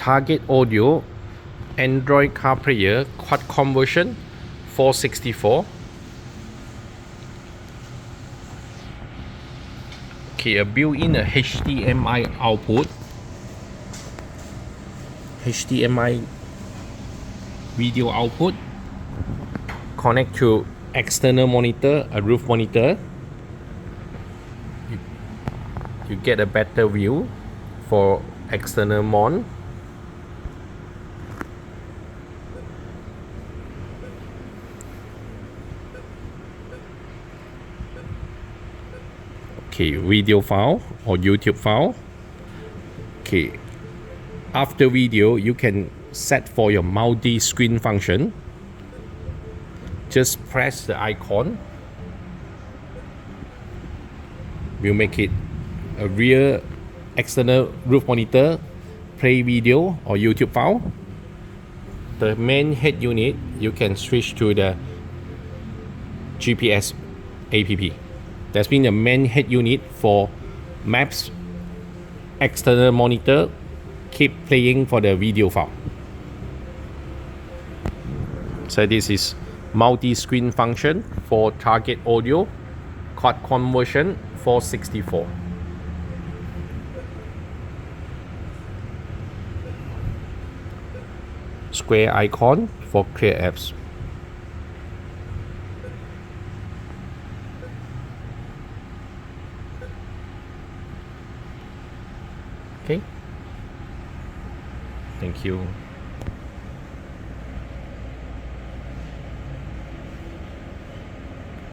target audio, Android car player, Qualcomm version 464. Okay, a built-in HDMI output, HDMI video output, connect to external monitor, a roof monitor. You get a better view for external mon. Okay, video file or YouTube file. Okay, after video you can set for your multi-screen function. Just press the icon. We'll make it a rear external roof monitor, play video or YouTube file. The main head unit, you can switch to the GPS app. That's been the main head unit for maps, external monitor, keep playing for the video file. So this is multi-screen function for target audio, Qualcomm version 464. Square icon for clear apps. Okay. Thank you.